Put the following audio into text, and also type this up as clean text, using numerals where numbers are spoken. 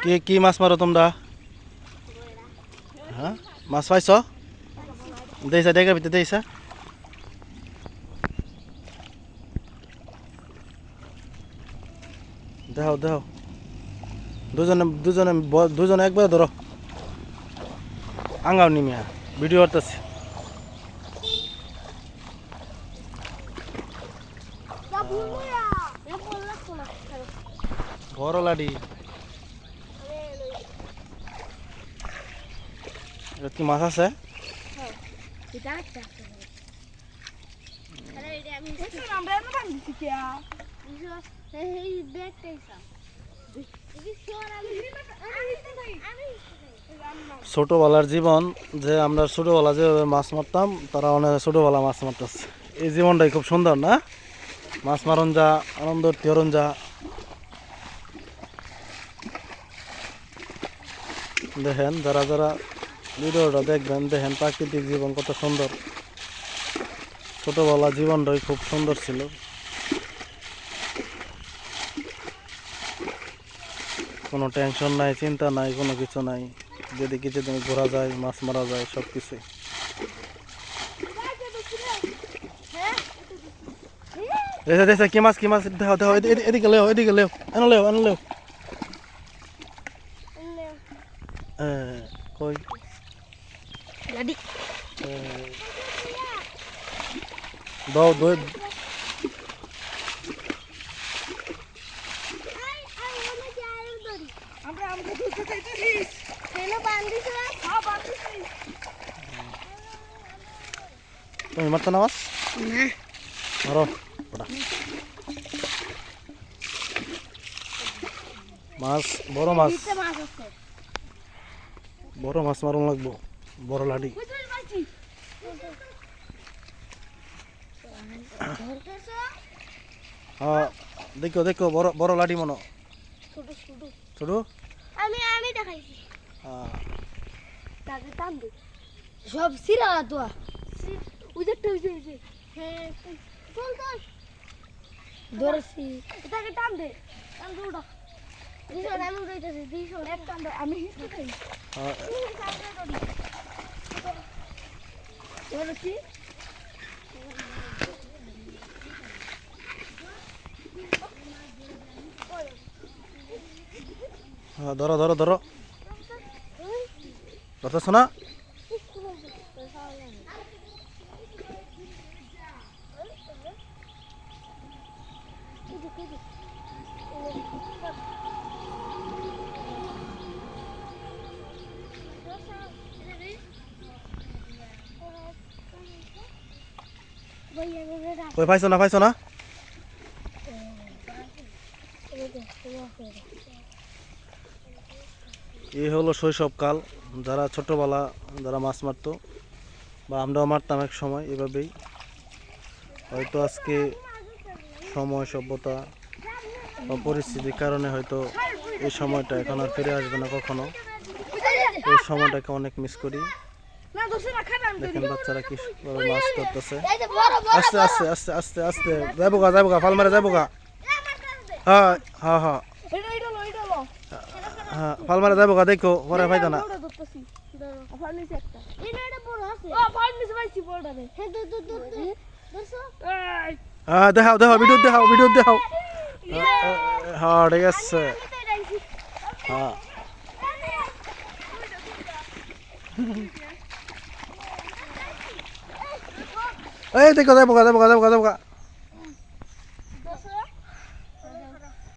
কি কি মাছ মারো তোমরা? হ্যাঁ, মাছ পাইছ? দেইছা দেখা ভিতরে দেইছা? দেখাও দেখাও, দুজনে দুজনে দুজনে একবারে ধরো, আঙ্গাও নিমিয়া ভিডিও করতেছি। বড় লাডি, এটা কি মাছ আছে? ছোটবেলার জীবন, যে আমরা ছোটবেলা যেভাবে মাছ মারতাম, তারা অনেক ছোটবেলা মাছ মারতেছে। এই জীবনটাই খুব সুন্দর না? মাছ মারন যা, আনন্দ তিহরণ যা। দেখেন, যারা যারা ভিডিওটা দেখবেন, দেখেন প্রাকৃতিক জীবন কত সুন্দর। ছোটবেলা জীবনটাই খুব সুন্দর ছিল। কোনো টেনশন নাই, চিন্তা নাই, কোনো কিছু নাই। যেদিকে যেদিকে ঘোরা যায়, মাছ মারা যায়, সব কিছুই। কি মাছ, কি মাছ, দেখো দেখো, এদিকে লেও, এদিকে লেও, এনে লেও, এনে লেও। কই দাও দই। তুমি মারতো না মাছ? মারো মাছ, বড় মাছ, বড় মাছ মারুন লাগবো, বড় লাডি। হ্যাঁ, দেখো দেখো, বড় বড় লাডি মনো। ছোট আমি আমি দেখাইছি। তাকে টান দে, সব সিরা তো উজেরটা উজে। হ্যাঁ, চল চল, ধরছি। এটাকে টান দে, টান দে ওটা। দিশো আমি উড়াইতেছি, দিশো এক টান দে, আমি হিস্টে খাই। ধরছি। হ্যাঁ, ধরো ধরো ধরো, ধরতেছ না? কই পাইছো না, পাইছো না? এই হলো শৈশবকাল। যারা ছোটবেলা যারা মাছ মারতো, বা আমরাও মারতাম এক সময় এভাবেই। হয়তো আজকে সময়, সভ্যতা বা পরিস্থিতির কারণে হয়তো এই সময়টা এখন আর ফিরে আসবে না কখনো। এই সময়টাকে অনেক মিস করি। দেখেন বাচ্চারা কি মাছ ধরতেছে। আস্তে আস্তে আস্তে আস্তে আস্তে, যাবো গা, ফাল মারে যাবো গা। হ্যাঁ হ্যাঁ হ্যাঁ হ্যাঁ, ফাল মারে যাবো গা, দেখো পরে পাইতো না। হ্যাঁ, দেখাও দেখাও, ভিডিও দেখাও, ভিডিও দেখাও। হ্যাঁ, ঠিক আছে। হ্যাঁ, এই দেখো, যাবো গা, যাবো গা, যাবো গা, যাবো গা।